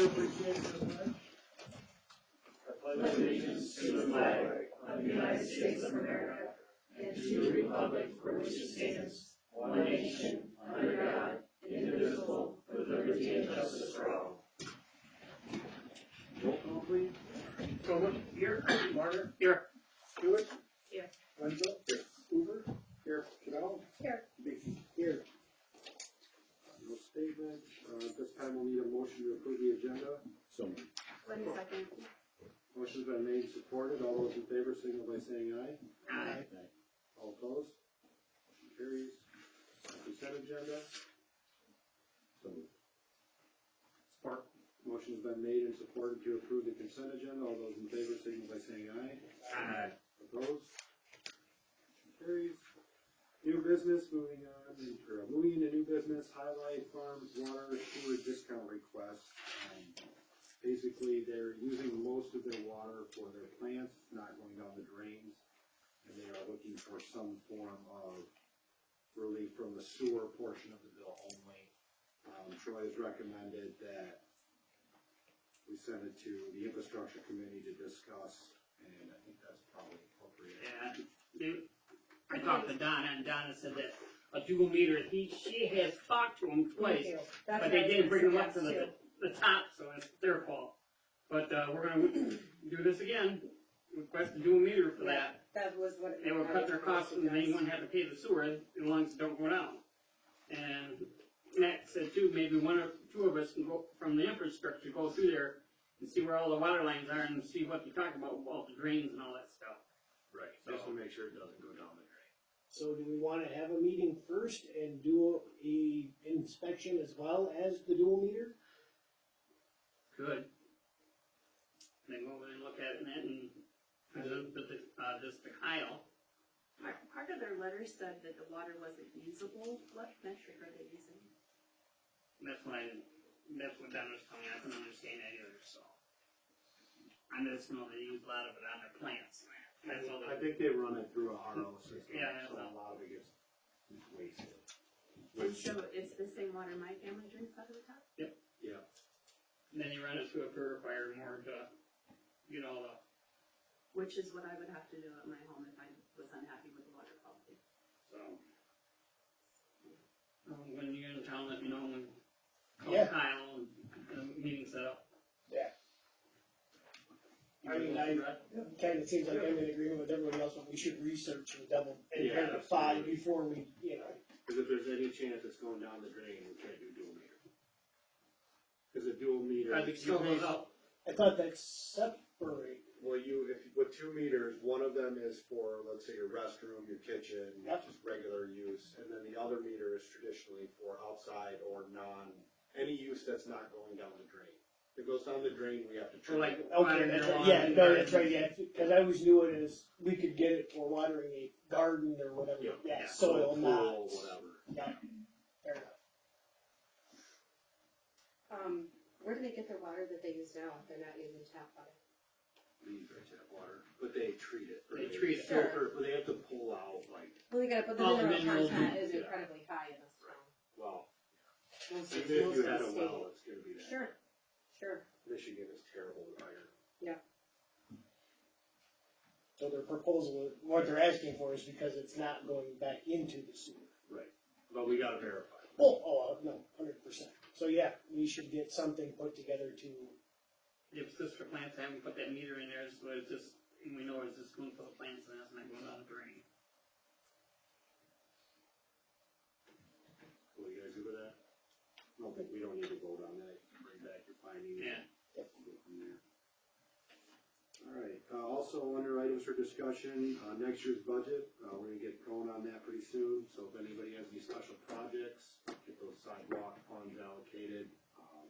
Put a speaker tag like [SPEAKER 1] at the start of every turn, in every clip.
[SPEAKER 1] appreciate the pledge.
[SPEAKER 2] I pledge allegiance to the flag of the United States of America and to the republic for which it stands, one nation, under God, indivisible, with liberty and justice for all.
[SPEAKER 1] Roll call, please.
[SPEAKER 3] Coleman. Here.
[SPEAKER 1] Marner.
[SPEAKER 3] Here.
[SPEAKER 1] Stewart.
[SPEAKER 4] Here.
[SPEAKER 1] Wenzel. Here. Hoover. Here. Chanel.
[SPEAKER 4] Here.
[SPEAKER 1] Beaky. Here. No statement. This time we'll need a motion to approve the agenda. So moved.
[SPEAKER 4] 1 second.
[SPEAKER 1] Motion's been made and supported. All those in favor signal by saying aye.
[SPEAKER 3] Aye.
[SPEAKER 1] All opposed? Motion carries. Consent agenda. So moved.
[SPEAKER 3] Support.
[SPEAKER 1] Motion's been made and supported to approve the consent agenda. All those in favor signal by saying aye.
[SPEAKER 3] Aye.
[SPEAKER 1] Opposed? Motion carries. New business, moving into new business, Highlight Farms water sewer discount request. Basically, they're using most of their water for their plants, not going down the drains, and they are looking for some form of relief from the sewer portion of the bill only. Troy has recommended that we send it to the infrastructure committee to discuss, and I think that's probably appropriate.
[SPEAKER 3] Yeah. I talked to Donna, and Donna said that a dual meter, she has talked to him twice, but they didn't bring them up to the top, so it's their fault. But, we're gonna do this again, request a dual meter for that.
[SPEAKER 4] That was what.
[SPEAKER 3] They will cut their costs, and they won't have to pay the sewer as long as it don't go down. And Matt said too, maybe one or two of us can go from the infrastructure, go through there and see where all the water lines are and see what they're talking about the drains and all that stuff.
[SPEAKER 1] Right, just to make sure it doesn't go down the drain.
[SPEAKER 5] So do we want to have a meeting first and do a inspection as well as the dual meter?
[SPEAKER 3] Good. Then go over and look at it and present this to Kyle.
[SPEAKER 4] Part of their letter said that the water wasn't usable. What metric are they using?
[SPEAKER 3] That's what Don was telling me. I couldn't understand that either, so. I just know they use a lot of it on their plants. That's all
[SPEAKER 1] I
[SPEAKER 3] they
[SPEAKER 1] think they run it through a RO system,
[SPEAKER 3] Yeah,
[SPEAKER 1] so a lot of it gets wasted.
[SPEAKER 4] And so it's the same water my family drinks out of the tap?
[SPEAKER 1] Yeah.
[SPEAKER 3] And then you run it through a purifier more to get all the.
[SPEAKER 4] Which is what I would have to do at my home if I was unhappy with the water quality.
[SPEAKER 3] So. When you're in town, let me know when. Call
[SPEAKER 5] Yeah.
[SPEAKER 3] Kyle and meeting set up.
[SPEAKER 5] Yeah. I mean, kind of seems like I'm in agreement with everybody else, but we should research and double and
[SPEAKER 1] Yeah,
[SPEAKER 5] verify
[SPEAKER 1] absolutely.
[SPEAKER 5] before we,
[SPEAKER 1] Because if there's any chance it's going down the drain, we can't do dual meter. Because a dual meter.
[SPEAKER 3] I think it still goes up.
[SPEAKER 5] I thought that's separate.
[SPEAKER 6] Well, with 2 meters, one of them is for, let's say, your restroom, your kitchen,
[SPEAKER 5] Yep.
[SPEAKER 6] just regular use, and then the other meter is traditionally for outside or any use that's not going down the drain. If it goes down the drain, we have to
[SPEAKER 3] So like.
[SPEAKER 6] treat it.
[SPEAKER 5] Okay, that's right. Yeah, no, that's right, yeah, because I always knew it as, we could get it for watering a garden or whatever, yeah, soil,
[SPEAKER 6] Pool,
[SPEAKER 5] not.
[SPEAKER 6] whatever.
[SPEAKER 5] Yeah, fair enough.
[SPEAKER 7] Where do they get their water that they use now if they're not using tap water?
[SPEAKER 1] We use our tap water, but they treat it.
[SPEAKER 3] They treat it.
[SPEAKER 1] Filter, but they have to pull out
[SPEAKER 7] Well, they gotta put the
[SPEAKER 3] All the
[SPEAKER 7] mineral
[SPEAKER 3] minerals
[SPEAKER 7] content
[SPEAKER 1] in-
[SPEAKER 7] is
[SPEAKER 1] yeah.
[SPEAKER 7] incredibly high in this town.
[SPEAKER 1] well,
[SPEAKER 7] Most
[SPEAKER 1] even if you
[SPEAKER 7] of
[SPEAKER 1] had
[SPEAKER 7] the
[SPEAKER 1] a
[SPEAKER 7] state.
[SPEAKER 1] well, it's gonna be that.
[SPEAKER 7] Sure.
[SPEAKER 1] Michigan is terrible with iron.
[SPEAKER 5] So their proposal, what they're asking for is because it's not going back into the sewer.
[SPEAKER 1] Right. But we gotta verify.
[SPEAKER 5] No, 100%. So yeah, we should get something put together to,
[SPEAKER 3] If it's just for plants, I haven't put that meter in there, so it's just, and we know it's just going for the plants and that's not going down the drain.
[SPEAKER 1] Will you guys do with that? I don't think, we don't need to vote on that. You can bring back your findings.
[SPEAKER 3] Yeah.
[SPEAKER 1] Go from there. All right, also under items for discussion, next year's budget, we're gonna get going on that pretty soon, so if anybody has any special projects, get those sidewalk funds allocated. I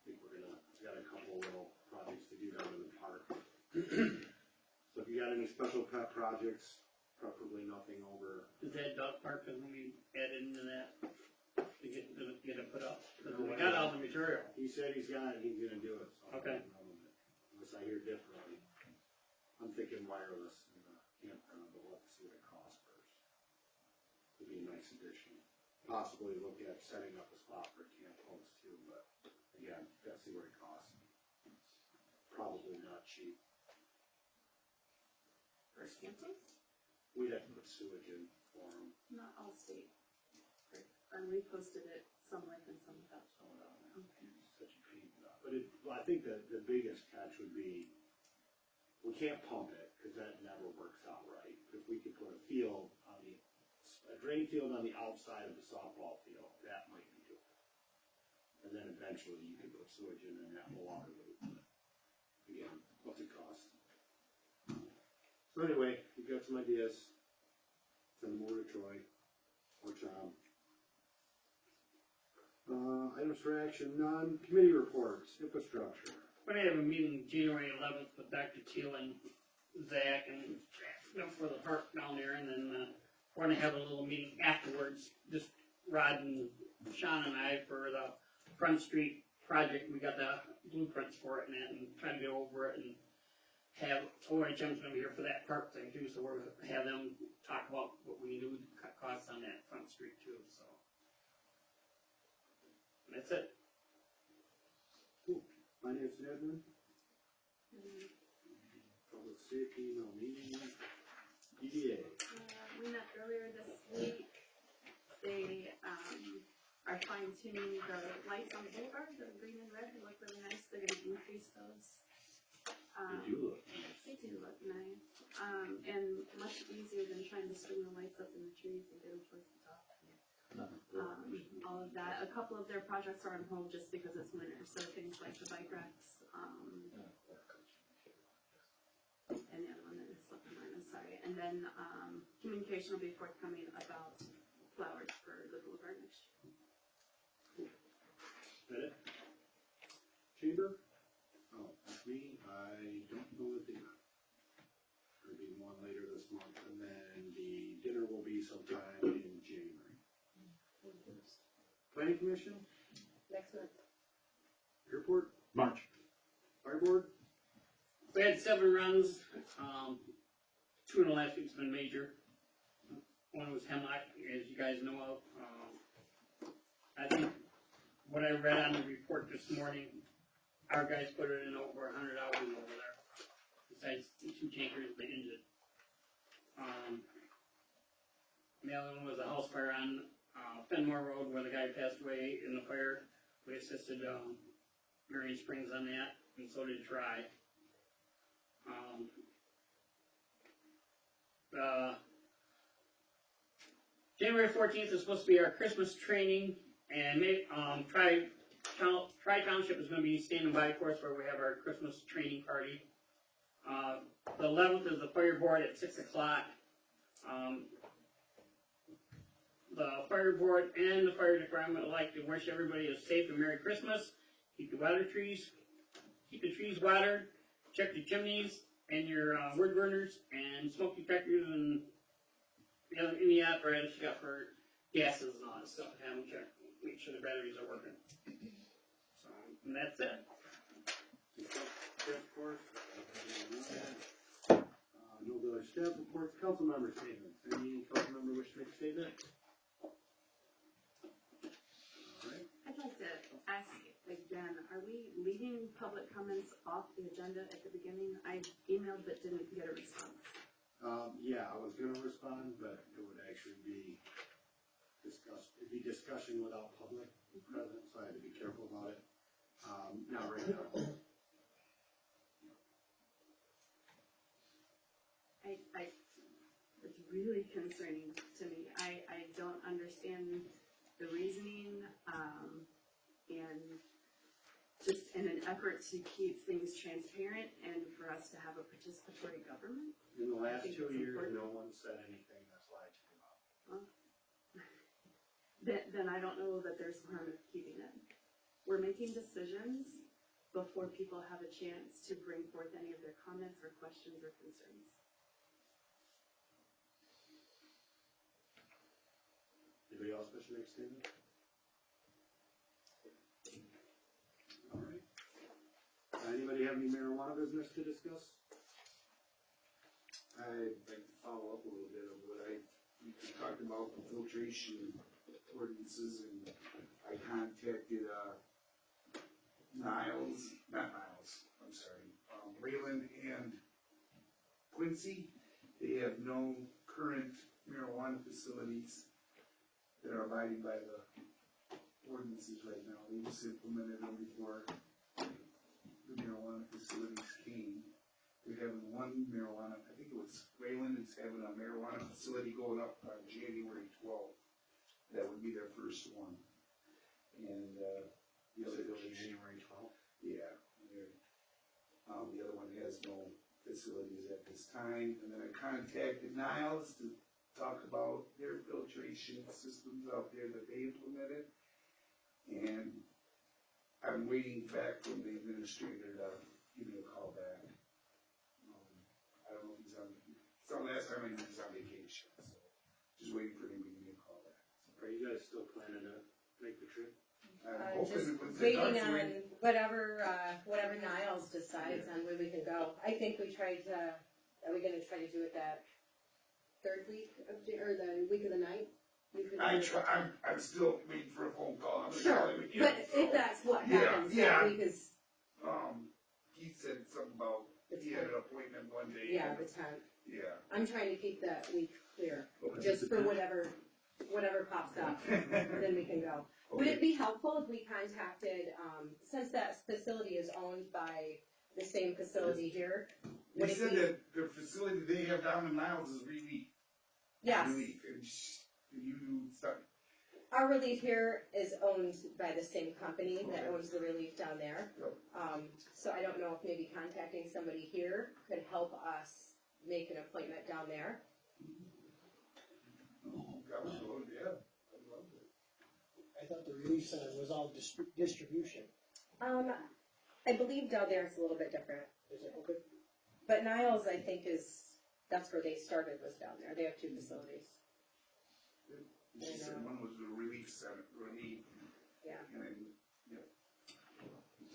[SPEAKER 1] think we got a couple little projects to do down in the park. So if you got any special pet projects, preferably nothing over.
[SPEAKER 3] Is that dog park when we added into that to get it put up? Because we got all the material.
[SPEAKER 1] He said he's got it, he's gonna do it, so.
[SPEAKER 3] Okay.
[SPEAKER 1] Unless I hear differently. I'm thinking wireless in the campground, but we'll have to see what it costs first. It'd be a nice addition. Possibly look at setting up a spot for camp hosts too, but I again, gotta see what it costs. Probably not cheap.
[SPEAKER 4] For Stanton?
[SPEAKER 1] We'd have to put sewage in for them.
[SPEAKER 4] Not all state. And we posted it some with and some without. Okay.
[SPEAKER 1] Such a pain. But I think the biggest catch would be, we can't pump it, cause that never works out right. If we could put a field on a drain field on the outside of the softball field, that might be doable. And then eventually you could put sewage in and have a water loop. But again, what's it cost? So anyway, you got some ideas. Send them over to Troy or Tom. Items for action, non-committee reports, infrastructure.
[SPEAKER 3] We're gonna have a meeting January 11th with Dr. Teal and Zach and, for the park down there, and then, we're gonna have a little meeting afterwards, just Rod and Sean and I for the Front Street project. We got the blueprints for it and trying to go over it and have, OHM's gonna be here for that park thing too, so we're gonna have them talk about what we can do to cut costs on that Front Street too, so. And that's it.
[SPEAKER 1] Finance and admin, public safety, no meeting, EDA.
[SPEAKER 4] We met earlier this week. They, are fine tuning the lights on the boulevard, the green and red, they look really nice. They're gonna increase those.
[SPEAKER 1] They do look nice.
[SPEAKER 4] They do look nice. And much easier than trying to string the lights up in the trees and get them towards the top. All of that. A couple of their projects are on hold just because it's winter, so things like the bike racks, and the other one that is slipping my mind, I'm sorry. And then, communication will be forthcoming about flowers for the boulevard next year.
[SPEAKER 1] Is that it? Chamber? Oh, that's me, I don't know the date. There'll be one later this month, and then the dinner will be sometime in January. Planning Commission,
[SPEAKER 7] Next month.
[SPEAKER 1] Airport,
[SPEAKER 8] March.
[SPEAKER 1] Fire Board,
[SPEAKER 3] We had 7 runs, 2 in the last week's been major. One was Hemlock, as you guys know of. I think what I read on the report this morning, our guys put it in over 100 hours over there, besides the 2 tankers they injured. The other one was a house fire on Fenmore Road where the guy passed away in the fire. We assisted Marion Springs on that, and so did Tri. January 14th is supposed to be our Christmas training, and Tri Township is going to be standing by, of course, where we have our Christmas training party. The 11th is the fire board at 6 o'clock. The fire board and the fire department would like to wish everybody a safe and Merry Christmas. Keep the trees watered, check the chimneys and your wood burners and smoke detectors and any apparatus you got for gases and all that stuff. Have them check, make sure the batteries are working. So, and that's it.
[SPEAKER 1] no village staff reports, council member statements. Any council member wish to make a statement? Alright.
[SPEAKER 4] I'd like to ask again, are we leaving public comments off the agenda at the beginning? I emailed but didn't get a response.
[SPEAKER 1] Yeah, I was gonna respond, but it would actually be discussion without public present, so I had to be careful about it. Not right now.
[SPEAKER 4] It's really concerning to me. I don't understand the reasoning, and just in an effort to keep things transparent and for us to have a participatory government.
[SPEAKER 1] In the last
[SPEAKER 4] think
[SPEAKER 1] 2
[SPEAKER 4] it's
[SPEAKER 1] years,
[SPEAKER 4] important.
[SPEAKER 1] no one said anything, that's why it came up.
[SPEAKER 4] Then I don't know that there's harm in keeping it. We're making decisions before people have a chance to bring forth any of their comments or questions or concerns.
[SPEAKER 1] Anybody else wish to make a statement? Alright. Anybody have any marijuana business to discuss?
[SPEAKER 8] I'd like to follow up a little bit of what we talked about, the filtration ordinances, and I contacted,
[SPEAKER 9] Wayland and Quincy, they have no current marijuana facilities that are abiding by the ordinances right now. They just implemented them before the marijuana facilities came. They're having one marijuana, I think it was Wayland is having a marijuana facility going up on January 12th. That would be their first one. And, the other village.
[SPEAKER 1] January 12th?
[SPEAKER 9] Yeah. The other one has no facilities at this time. And then I contacted Niles to talk about their filtration systems out there that they implemented. And I'm waiting back from the administrator to give me a call back. I don't know if he's on, it's the last time I knew he was on vacation, so just waiting for him to give me a call back.
[SPEAKER 1] Are you guys still planning to make the trip?
[SPEAKER 9] I'm
[SPEAKER 7] Just
[SPEAKER 9] hoping with the
[SPEAKER 7] waiting
[SPEAKER 9] dark
[SPEAKER 7] on whatever Niles decides on when we can go. I think we tried to, are we gonna try to do it that third week of, or the week of the ninth?
[SPEAKER 9] I'm still waiting for a phone call. I'm gonna
[SPEAKER 7] Sure,
[SPEAKER 9] call him again.
[SPEAKER 7] but if that's what happens,
[SPEAKER 9] Yeah.
[SPEAKER 7] that week is,
[SPEAKER 9] He said something about, he had an appointment one day.
[SPEAKER 7] yeah, the 10th.
[SPEAKER 9] Yeah.
[SPEAKER 7] I'm trying to keep that week clear,
[SPEAKER 9] Okay.
[SPEAKER 7] just for whatever pops up, then we can go. Would it be helpful if we contacted, since that facility is owned by the same facility here?
[SPEAKER 9] They
[SPEAKER 7] Would it
[SPEAKER 9] said
[SPEAKER 7] be,
[SPEAKER 9] that the facility they have down in Niles is Relief.
[SPEAKER 7] yes,
[SPEAKER 9] Relief, and you start.
[SPEAKER 7] our relief here is owned by the same company that owns the relief down there.
[SPEAKER 9] Yep.
[SPEAKER 7] So I don't know if maybe contacting somebody here could help us make an appointment down there.
[SPEAKER 9] Oh, God, yeah. I love it.
[SPEAKER 5] I thought the relief center was all distribution.
[SPEAKER 7] I believe down there it's a little bit different.
[SPEAKER 5] Is it okay?
[SPEAKER 7] But Niles, I think, that's where they started, was down there. They have two facilities.
[SPEAKER 9] She said one was the Relief Center, Relief.
[SPEAKER 7] Yeah.
[SPEAKER 9] And then, yeah.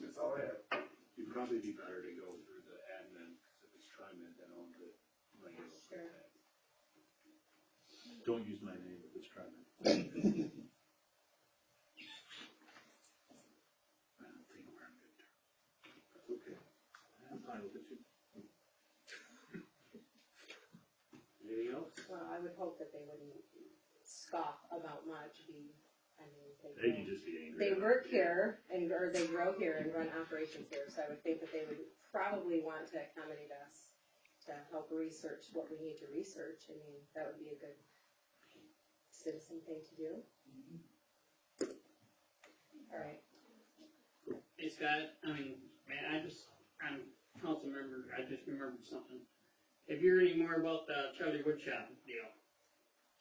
[SPEAKER 9] That's all I have.
[SPEAKER 1] You'd probably be better to go through the admin, because if it's TriMet that owns it, like,
[SPEAKER 7] Sure.
[SPEAKER 1] don't use my name if it's TriMet. I don't think we're on good terms. That's okay. I'm fine with it too. Anything else?
[SPEAKER 7] Well, I would hope that they wouldn't scoff about much.
[SPEAKER 1] They can just be angry.
[SPEAKER 7] They work here or they grow here and run operations here, so I would think that they would probably want to accommodate us to help research what we need to research. I mean, that would be a good citizen thing to do. All right.
[SPEAKER 3] Hey Scott, man, I'm a council member, I just remembered something. Have you heard any more about the Charlie Woodshop deal?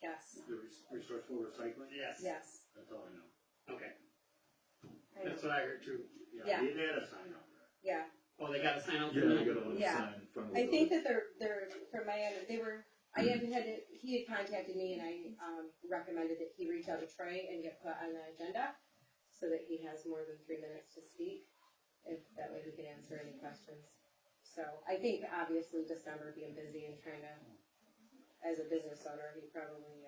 [SPEAKER 7] Yes.
[SPEAKER 1] The resourceful recycling?
[SPEAKER 3] Yes.
[SPEAKER 7] Yes.
[SPEAKER 1] That's all I know.
[SPEAKER 3] Okay,
[SPEAKER 7] I know.
[SPEAKER 3] that's what I heard too.
[SPEAKER 7] Yeah.
[SPEAKER 1] They had a sign out there.
[SPEAKER 7] Yeah.
[SPEAKER 3] Oh, they got a sign out
[SPEAKER 8] Yeah,
[SPEAKER 3] there?
[SPEAKER 8] they got a little
[SPEAKER 7] Yeah.
[SPEAKER 8] sign in front of the
[SPEAKER 7] I
[SPEAKER 8] building.
[SPEAKER 7] think that they're from my end. He had contacted me and I recommended that he reach out to Trey and get put on the agenda so that he has more than 3 minutes to speak. If that way he can answer any questions. So I think obviously December being busy and trying to, as a business owner, he probably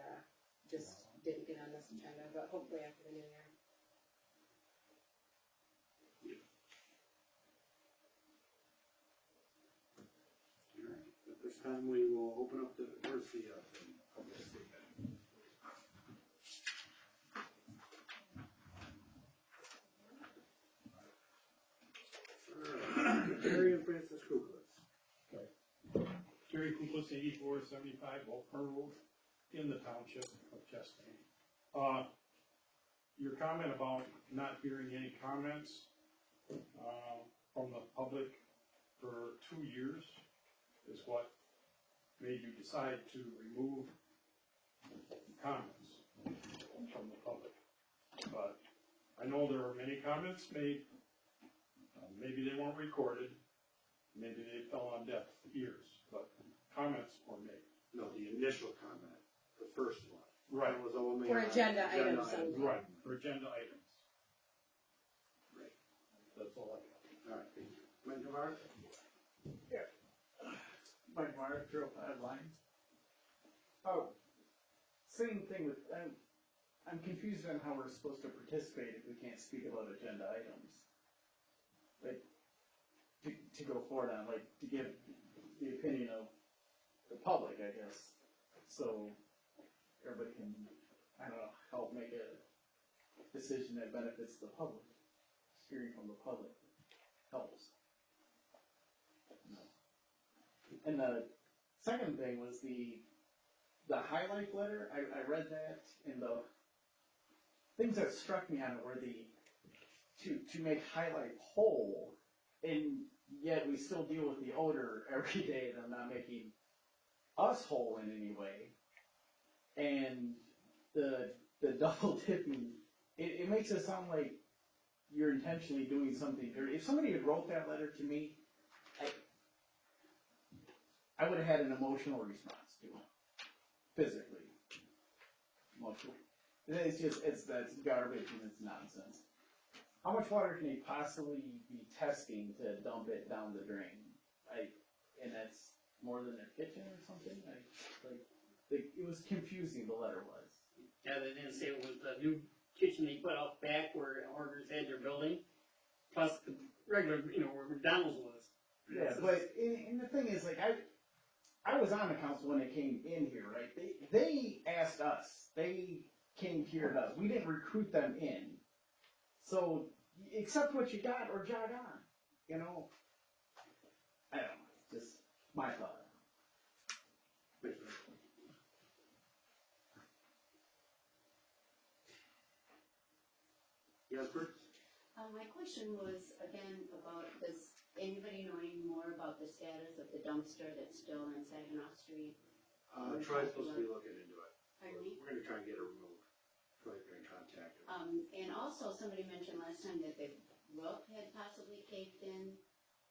[SPEAKER 7] just didn't get on this agenda, but hopefully after the new year.
[SPEAKER 1] All right. At this time, we will open up where's the public statement? Jerry and Francis Kuklis.
[SPEAKER 10] Jerry Kumpus, 8475 Volker Road, in the township of Chestnut. Your comment about not hearing any comments from the public for 2 years is what made you decide to remove comments from the public. But I know there were many comments made. Maybe they weren't recorded. Maybe they fell on deaf ears, but comments were made.
[SPEAKER 1] No, the initial comment, the first one.
[SPEAKER 10] Right.
[SPEAKER 1] That was only
[SPEAKER 7] For
[SPEAKER 1] on
[SPEAKER 7] agenda items only.
[SPEAKER 10] Right, for agenda items.
[SPEAKER 1] Right.
[SPEAKER 10] That's all I got.
[SPEAKER 1] All right, thank you. Mike Navarre?
[SPEAKER 11] Mike Meyer, Trail Pad Lines. Same thing with, I'm confused on how we're supposed to participate if we can't speak about agenda items. like, to go forward on, like, to give the opinion of the public, I guess, so everybody can, I don't know, help make a decision that benefits the public. Hearing from the public helps. And the second thing was the highlight letter. I read that, and the things that struck me on it were to make highlight whole, and yet we still deal with the odor every day. They're not making us whole in any way, and the double dipping. It makes it sound like you're intentionally doing something dirty. If somebody had wrote that letter to me, I would have had an emotional response to it. Physically. Emotional. That's garbage and it's nonsense. How much water can they possibly be testing to dump it down the drain? And that's more than their kitchen or something? It was confusing, the letter was.
[SPEAKER 3] Yeah, they didn't say it was the new kitchen they put out back where Orders had their building, plus the regular, where McDonald's was.
[SPEAKER 11] Yeah, but and the thing is, like, I was on the council when they came in here, right? They asked us. They came here to us. We didn't recruit them in. So accept what you got or jog on. I don't know. Just my thought.
[SPEAKER 1] Jasper?
[SPEAKER 2] My question was, again, about, does anybody know any more about the status of the dumpster that's still on Saginaw Street?
[SPEAKER 1] Troy's supposed to be looking into it.
[SPEAKER 2] Pardon me?
[SPEAKER 1] We're gonna try and get it removed. Troy's gonna contact him.
[SPEAKER 2] And also, somebody mentioned last time that the roof had possibly caved in.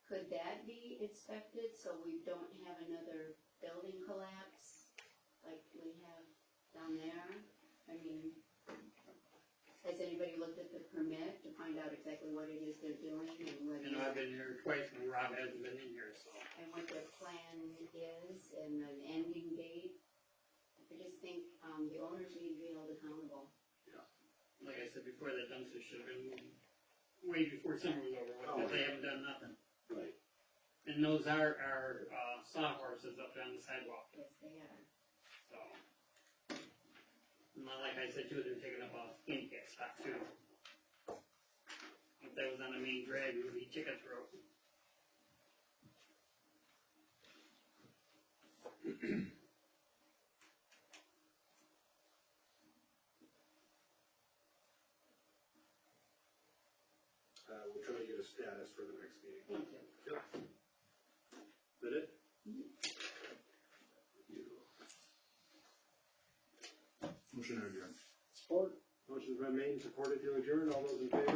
[SPEAKER 2] Could that be inspected so we don't have another building collapse like we have down there? I mean, has anybody looked at the permit to find out exactly what it is they're doing and whether?
[SPEAKER 3] I've been here twice when Rob hasn't been in here, so.
[SPEAKER 2] And what their plan is and an ending date? I just think, the owners need to be held accountable.
[SPEAKER 3] Like I said before, that dumpster should have been moved way before summer was over, but they haven't done nothing.
[SPEAKER 1] Right.
[SPEAKER 3] And those are our, sawhorses up there on the sidewalk,
[SPEAKER 2] Yes, they are.
[SPEAKER 3] so. And like I said too, they're taking up a handicap spot too. If that was on the main drag, it would be chicken throat.
[SPEAKER 1] We'll try to get a status for the next meeting.
[SPEAKER 2] Thank you.
[SPEAKER 1] Yep. Is that it? Motion adjourned. Support. Motion's been made and supported to adjourn. All those in favor?